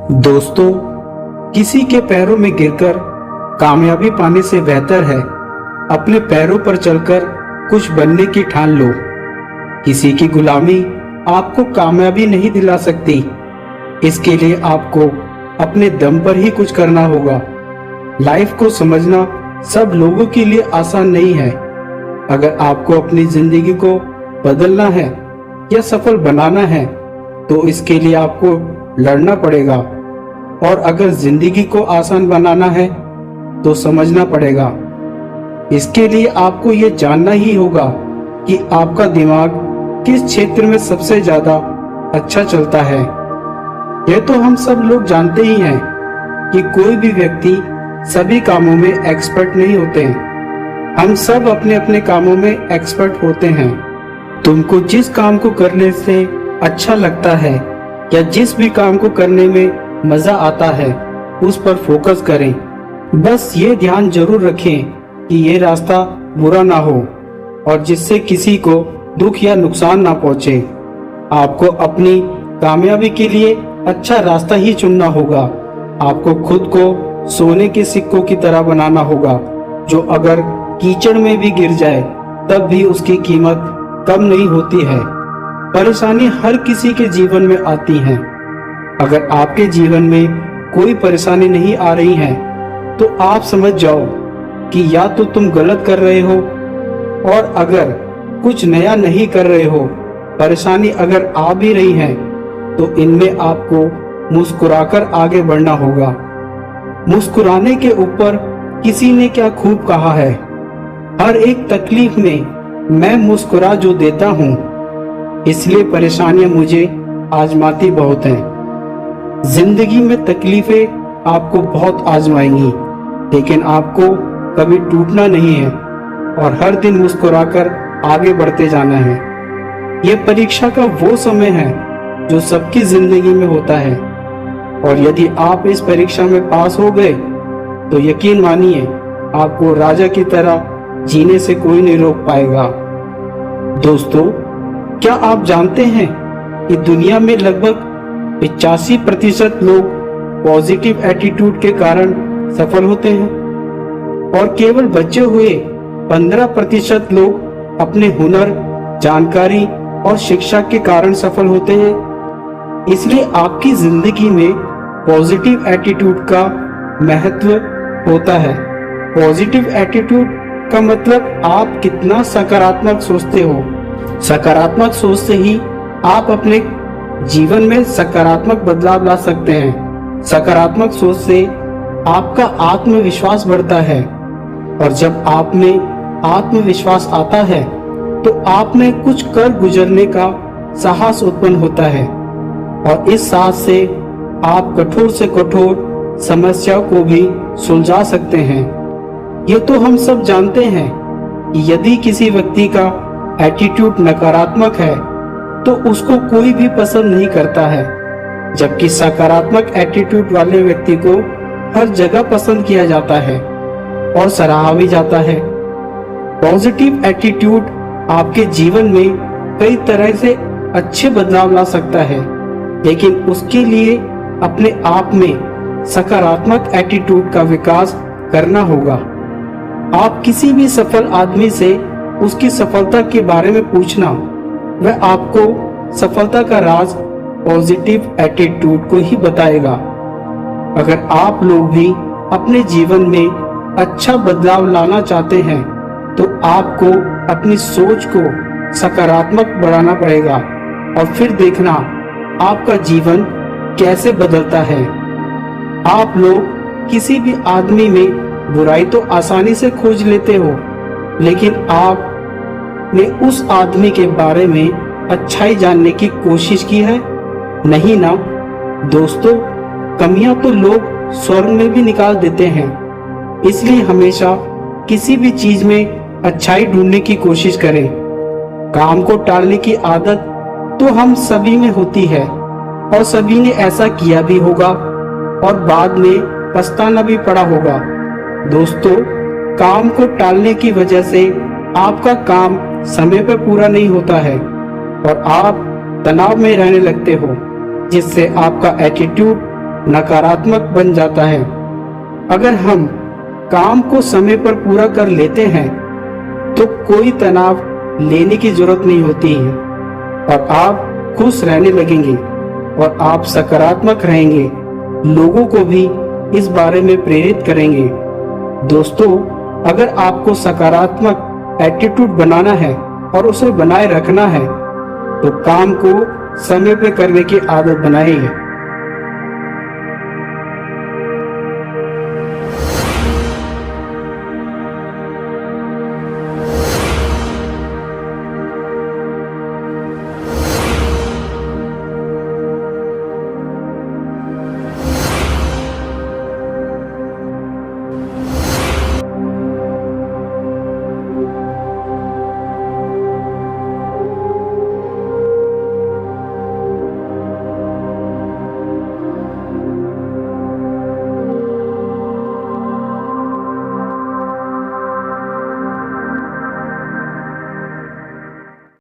दोस्तों, किसी के पैरों में गिरकर कामयाबी पाने से बेहतर है अपने पैरों पर चलकर कुछ बनने की ठान लो। किसी की गुलामी आपको कामयाबी नहीं दिला सकती। इसके लिए आपको अपने दम पर ही कुछ करना होगा। लाइफ को समझना सब लोगों के लिए आसान नहीं है। अगर आपको अपनी जिंदगी को बदलना है या सफल बनाना है तो इसके लिए आपको लड़ना पड़ेगा, और अगर जिंदगी को आसान बनाना है तो समझना पड़ेगा। इसके लिए आपको ये जानना ही होगा कि आपका दिमाग किस क्षेत्र में सबसे ज्यादा अच्छा चलता है। यह तो हम सब लोग जानते ही हैं कि कोई भी व्यक्ति सभी कामों में एक्सपर्ट नहीं होते हैं। हम सब अपने अपने कामों में एक्सपर्ट होते हैं। तुमको जिस काम को करने से अच्छा लगता है या जिस भी काम को करने में मजा आता है उस पर फोकस करें। बस ये ध्यान जरूर रखें कि ये रास्ता बुरा ना हो और जिससे किसी को दुख या नुकसान ना पहुंचे। आपको अपनी कामयाबी के लिए अच्छा रास्ता ही चुनना होगा। आपको खुद को सोने के सिक्कों की तरह बनाना होगा, जो अगर कीचड़ में भी गिर जाए तब भी उसकी कीमत कम नहीं होती है। परेशानी हर किसी के जीवन में आती है। अगर आपके जीवन में कोई परेशानी नहीं आ रही है तो आप समझ जाओ कि या तो तुम गलत कर रहे हो, और अगर कुछ नया नहीं कर रहे हो, परेशानी अगर आ भी रही है तो इनमें आपको मुस्कुराकर आगे बढ़ना होगा। मुस्कुराने के ऊपर किसी ने क्या खूब कहा है, हर एक तकलीफ में मैं मुस्कुरा जो देता हूँ, इसलिए परेशानियां मुझे आजमाती बहुत हैं। जिंदगी में तकलीफें आपको बहुत आजमाएंगी, लेकिन आपको कभी टूटना नहीं है और हर दिन मुस्कुराकर आगे बढ़ते जाना है। यह परीक्षा का वो समय है जो सबकी जिंदगी में होता है, और यदि आप इस परीक्षा में पास हो गए तो यकीन मानिए आपको राजा की तरह जीने से कोई नहीं रोक पाएगा। दोस्तों, क्या आप जानते हैं कि दुनिया में लगभग 85% लोग पॉजिटिव एटीट्यूड के कारण सफल होते हैं, और केवल बचे हुए 15% लोग अपने हुनर, जानकारी और शिक्षा के कारण सफल होते हैं। इसलिए आपकी जिंदगी में पॉजिटिव एटीट्यूड का महत्व होता है। पॉजिटिव एटीट्यूड का मतलब आप कितना सकारात्मक सोचते हो। सकारात्मक सोच से ही आप अपने जीवन में सकारात्मक बदलाव ला सकते हैं। सकारात्मक सोच से आपका आत्मविश्वास बढ़ता है, और जब आप में आत्मविश्वास आता है तो आप में कुछ कर गुजरने का साहस उत्पन्न होता है, और इस साहस से आप कठोर से कठोर समस्याओं को भी सुलझा सकते हैं। ये तो हम सब जानते हैं कि यदि किसी व्यक्ति का एटीट्यूड नकारात्मक है तो उसको कोई भी पसंद नहीं करता है, जबकि सकारात्मक एटीट्यूड वाले व्यक्ति को हर जगह पसंद किया जाता है और सराहा भी जाता है। पॉजिटिव एटीट्यूड आपके जीवन में कई तरह से अच्छे बदलाव ला सकता है, लेकिन उसके लिए अपने आप में सकारात्मक एटीट्यूड का विकास करना होगा। आप किसी भी सफल आदमी से उसकी सफलता के बारे में पूछना, वह आपको सफलता का राज पॉजिटिव एटीट्यूड को ही बताएगा। अगर आप लोग भी अपने जीवन में अच्छा बदलाव लाना चाहते हैं तो आपको अपनी सोच को सकारात्मक बढ़ाना पड़ेगा, और फिर देखना आपका जीवन कैसे बदलता है। आप लोग किसी भी आदमी में बुराई तो आसानी से खोज लेते हो, लेकिन आपने उस आदमी के बारे में अच्छाई जानने की कोशिश की है? नहीं ना। दोस्तों, कमियां तो लोग स्वर्ग में भी निकाल देते हैं। इसलिए हमेशा किसी भी चीज में अच्छाई ढूंढने की कोशिश करें। काम को टालने की आदत तो हम सभी में होती है, और सभी ने ऐसा किया भी होगा और बाद में पछताना भी पड़ा होगा। दोस्तों, काम को टालने की वजह से आपका काम समय पर पूरा नहीं होता है और आप तनाव में रहने लगते हो, जिससे आपका एटीट्यूड नकारात्मक बन जाता है। अगर हम काम को समय पर पूरा कर लेते हैं तो कोई तनाव लेने की जरूरत नहीं होती है और आप खुश रहने लगेंगे और आप सकारात्मक रहेंगे, लोगों को भी इस बारे में प्रेरित करेंगे। दोस्तों, अगर आपको सकारात्मक एटीट्यूड बनाना है और उसे बनाए रखना है तो काम को समय पे करने की आदत बनाइए।